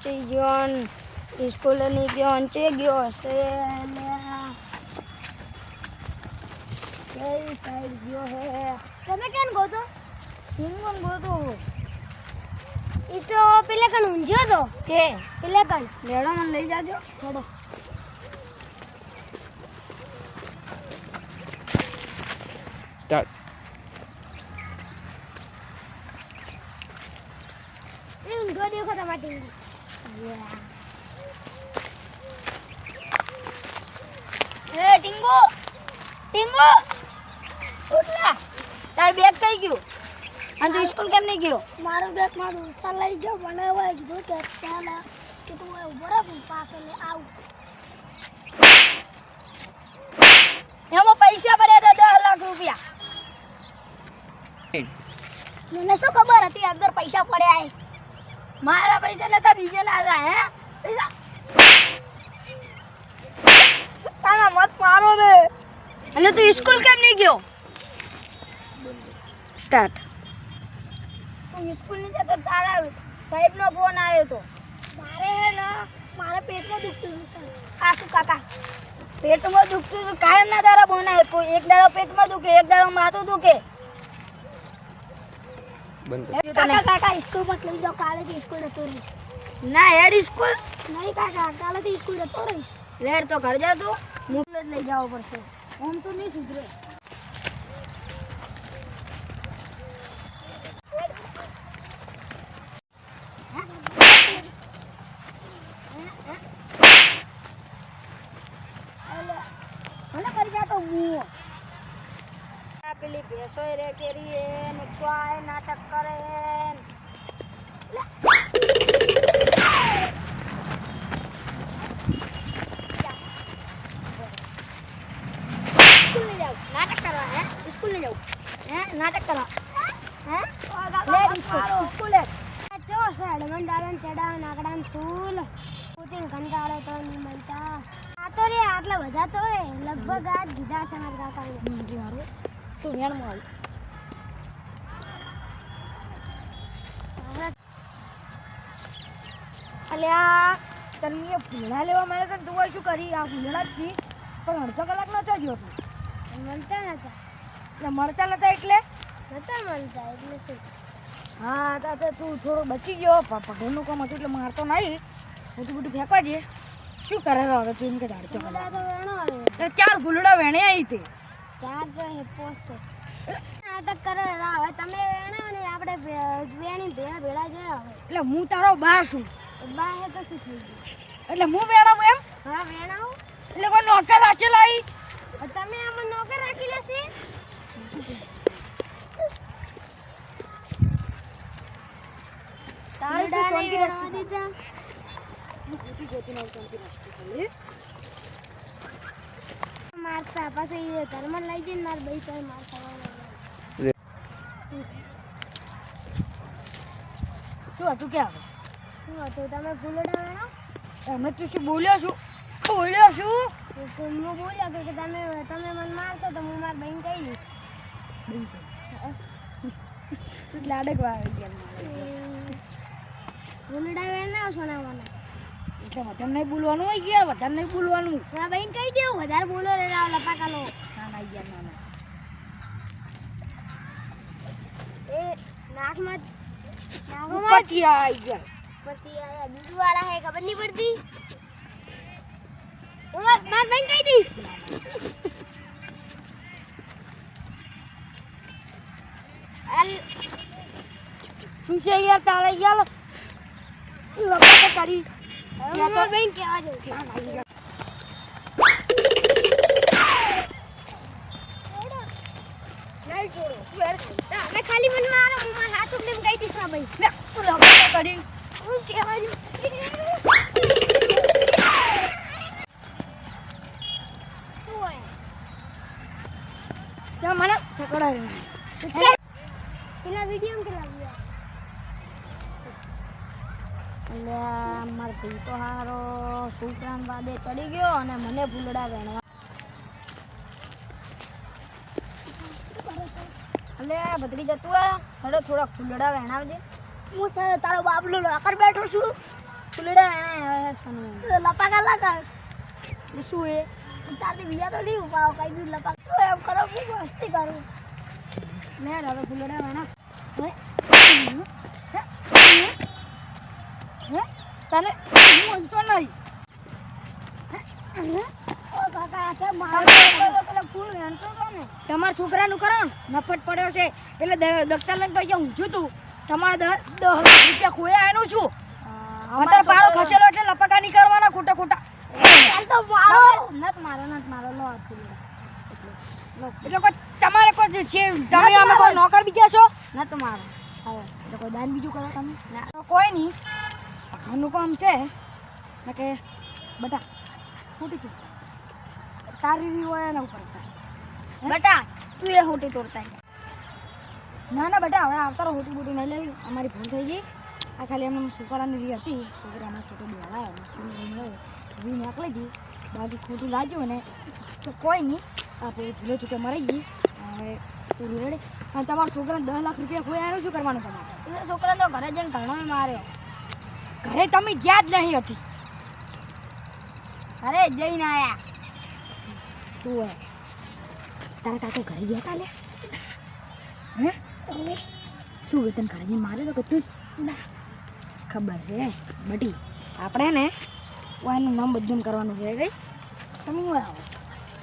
પહોંચી ગયો ને સ્કૂલે ની ગયો ને ચે ગયો હશે કઈ સાઈડ ગયો હે તમે કેમ ગોતો કેમ ગોતો ઈ તો પેલા કણ ઊંઝ્યો તો કે પેલા કણ લેડો મને લઈ જાજો થોડો સ્ટાર્ટ એ ઊંઘો દેખો તમારી એ ટીંગો ટીંગો ઉઠલા તાર બેગ કઈ ગયું અને તું સ્કૂલ કેમ નહીં ગયો મારો બેગ મારો દોસ્તાર લઈ ગયો મને હવે કીધું કે ચાલ કે તું ઉભો રહે હું પાછો લે આવું એમાં પૈસા પડ્યા હતા 10 લાખ રૂપિયા મને શું ખબર હતી અંદર પૈસા પડ્યા હે મારા પૈસા નતા બીજાના હતા હે પૈસા તારા મત મારો ને અને તું સ્કૂલ કેમ નહીં ગયો સ્ટાર્ટ તું સ્કૂલ નહીં જતો તારા સાહેબનો ફોન આવ્યો તો મારે હે ને મારા પેટમાં દુખતું હતું આસુ કાકા પેટમાં દુખતું હતું કાયમ ના તારા ફોન આવ્યો એક દાડો પેટમાં દુખે એક દાડો માથું દુખે બંધ કાકા કાકા સ્કૂલ બસ લઈ જાઓ કાલેથી સ્કૂલ જતો રહીશ ના હેડ સ્કૂલ નહીં કાકા કાલેથી સ્કૂલ જતો રહીશ લેડ તો ઘર જા તું મુકલ જ લઈ જવો પડશે આમ તો નહીં સુધરે મને કરી જાતો મુઓ આ પેલી ભેંસો રે કેરી ને ક્વાય નાટક કરે સ્કૂલ નહીં જાઉં નાટક કરવા હે સ્કૂલ નહીં જાઉં હે નાટક કરો હે લે સ્કૂલે ચો સાડ મન દાદન ચડા નાકડાન ફૂલ કુતિંગ કંટાળો તો નહીં મળતા આ તો રે આટલા બધા તો રે લગભગ આજ ગીધા છે મારા કાકાએ તું વેણ મોલ અલ્યા તને ભૂલા લેવા મળે તો તું શું કરી આ ભૂલા જ છી પણ અડધો કલાક નતો ગયો તું મળતા નતા એટલે મળતા નતા એટલે નતા મળતા એટલે શું હા તો તું થોડો બચી ગયો ઘરનું કામ હતું એટલે મારતો નહીં બધું બધું ફેંકવા જઈએ શું કરે હવે તું એમ કે અડધો બધા કલાક તો વેણો આવે ચાર ભૂલડા વેણે આવી તે ચાર તો એ પોસ્ટ નાટક કરે હવે તમે વેણો ને આપણે વેણી ભેળા ભેળા ગયા હવે એટલે હું તારો બા છું બા હે તો શું થઈ ગયું એટલે હું વેણાવું એમ હા વેણાઓ એટલે કોઈ નોકર રાખેલા આવી તમે આમાં નોકર રાખી લેશે તારી તું શાંતિ રાખી દીધા મોટી જોતી ના શાંતિ રાખી મારતા પછી એ ઘરમાં લઈ જઈને મારા ભાઈ પાસે મારતા શું હતું કે હવે શું હતું તમે ફૂલડા વેણો એમને તું શું બોલ્યો છું બોલ્યો છું હું બોલ્યો કે તમે મને મારશો તો હું મારા બહેન કહી દઈશ લાડકવા આવી ગયા ફૂલડા વેણના સોનાવાના એટલે વધારે નહીં બોલવાનું હોય ગયા વધારે નહીં બોલવાનું મારા બહેન કહી દેવું વધારે બોલો રે રાવ લપાકાલો ના ના ગયા ના ના એ નાકમાં ઉપરથી આવી ગયા પછી આયા દૂધવાળા હે ખબર નહીં પડતી મારા બહેન કહી દઈશ શું છે યાર તારે યાર લપા કરી મારા બહેન કહેવા જવું નહીં છોડો તમે ખાલી મને મારો હું મારા હાથ ઉકલીને કહી દઈશ મારા બહેન લે શું લપા કરી હું કહેવા જવું શું હોય ત્યાં મને થકડા એના વિડીયો કેટલા ગયા એટલે મારો ભાઈ તો હારો છોકરાને બાદે ચડી ગયો અને મને ફૂલડા વેણવા એટલે ભત્રી જતું હોય હેડો થોડાક ફૂલડા વેણાવજે હું તારો બાબલો લાકડ બેઠો છું ફૂલડા લપા કાલા કર શું એ તારથી બીજા તો નહીં ઉપાવ કઈ દૂર લપા શું એમ કરો હું મસ્તી કરું મેં હવે ફૂલડા વાના તને હું અંતો નહીં તમારા છોકરાનું કરો નફટ પડ્યો છે એટલે દફતર લઈને તો અહીંયા ઊંચું તું તમારા 10 લાખ રૂપિયા ખોયા એનું છું અત્યારે પારો ખસેલો એટલે લપકા નહીં કરવાના ખોટા ખોટા એટલે કોઈ તમારે કોઈ છે તમે અમે કોઈ નોકર બીજા છો ના તો મારો એટલે કોઈ દાન બીજું કરો તમે ના કોઈ નહીં આનું કામ છે ને કે બટા ખોટી તું તારી રી હોય એના ઉપર બેટા તું એ હોટી તોડતા ના ના બેટા હવે આવતા હોટી બોટી નહીં લેવી અમારી ભૂલ થઈ ગઈ આ ખાલી એમને છોકરાની રી હતી છોકરાને છોટો બોલાવ્યો રી નાખી ગઈ બાકી ખોટું લાગ્યું ને તો કોઈ નહીં આપણે ભૂલે ચૂકે મરી ગઈ હવે પૂરું રેડી અને તમારા છોકરાને 10 લાખ રૂપિયા ખોયા એનું શું કરવાનું તમારે એ છોકરાને તો ઘરે જઈને ઘણો માર્યો ઘરે તમે જ્યાં જ નહીં હતી અરે જઈને આયા તું હે તારા કાકો ઘરે ગયા તા લે હે શું વેતન ઘરે જઈને મારે તો કે તું ના ખબર છે બટી આપણે ને એનું નામ બધું કરવાનું છે કઈ તમે હું આવો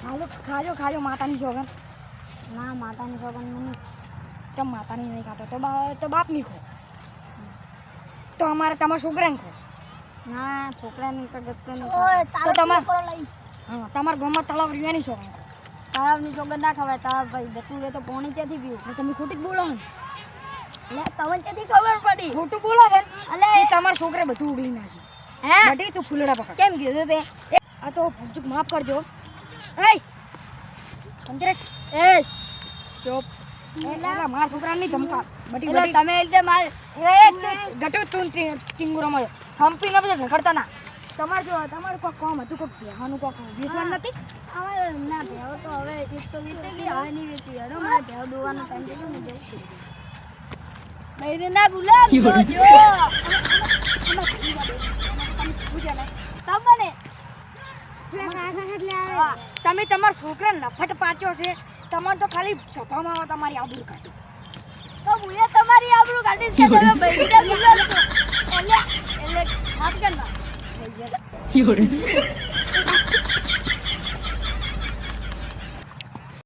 હાલો ખાજો ખાજો માતાની સોગન ના માતાની સોગન મને કેમ માતાની નહીં ખાતો તો બાપની ખો તો અમારે તમારા છોકરાને ખો ના છોકરાની તો ગતકો નહીં તો તમારે હા તમારા ગામમાં તળાવ રીવાની સોગન તળાવની સોગન ના ખવાય તળાવ ભાઈ દતું તો પોણી ક્યાંથી પીવું તમે ખોટી જ બોલો ને તમને ક્યાંથી ખબર પડી ખોટું બોલો ને એટલે એ તમારા છોકરે બધું ઉડી નાખ્યું હે બટી તું ફૂલડા પકડ કેમ કીધું તે આ તો ભૂચુક માફ કરજો એ અંતરે એ ચોપ એલા માર છોકરાને નહીં ધમકા બટી બટી તમે એટલે માર એ ગટુ તું ટિંગુરામાં હમ્પી ન બધું ઝઘડતા ના તમારું કોઈ કામ હતું કોઈ ભેહાનું કોઈ વિશ્વાસ નથી હવે ના ભેહો તો હવે એક તો વીતેલી હવે નહીં વીતી હડો મારે ભેહો દોવાનો ટાઈમ થયો ને જઈશ મેરે ના ગુલામ જો તમે તમારા છોકરા નફટ પાચ્યો છે તમારે તો ખાલી સભામાં તમારી આબરૂ કાઢી તો હું તમારી આબરૂ કાઢીશ કે તમે બૈરીને એટલે હાથ કે ના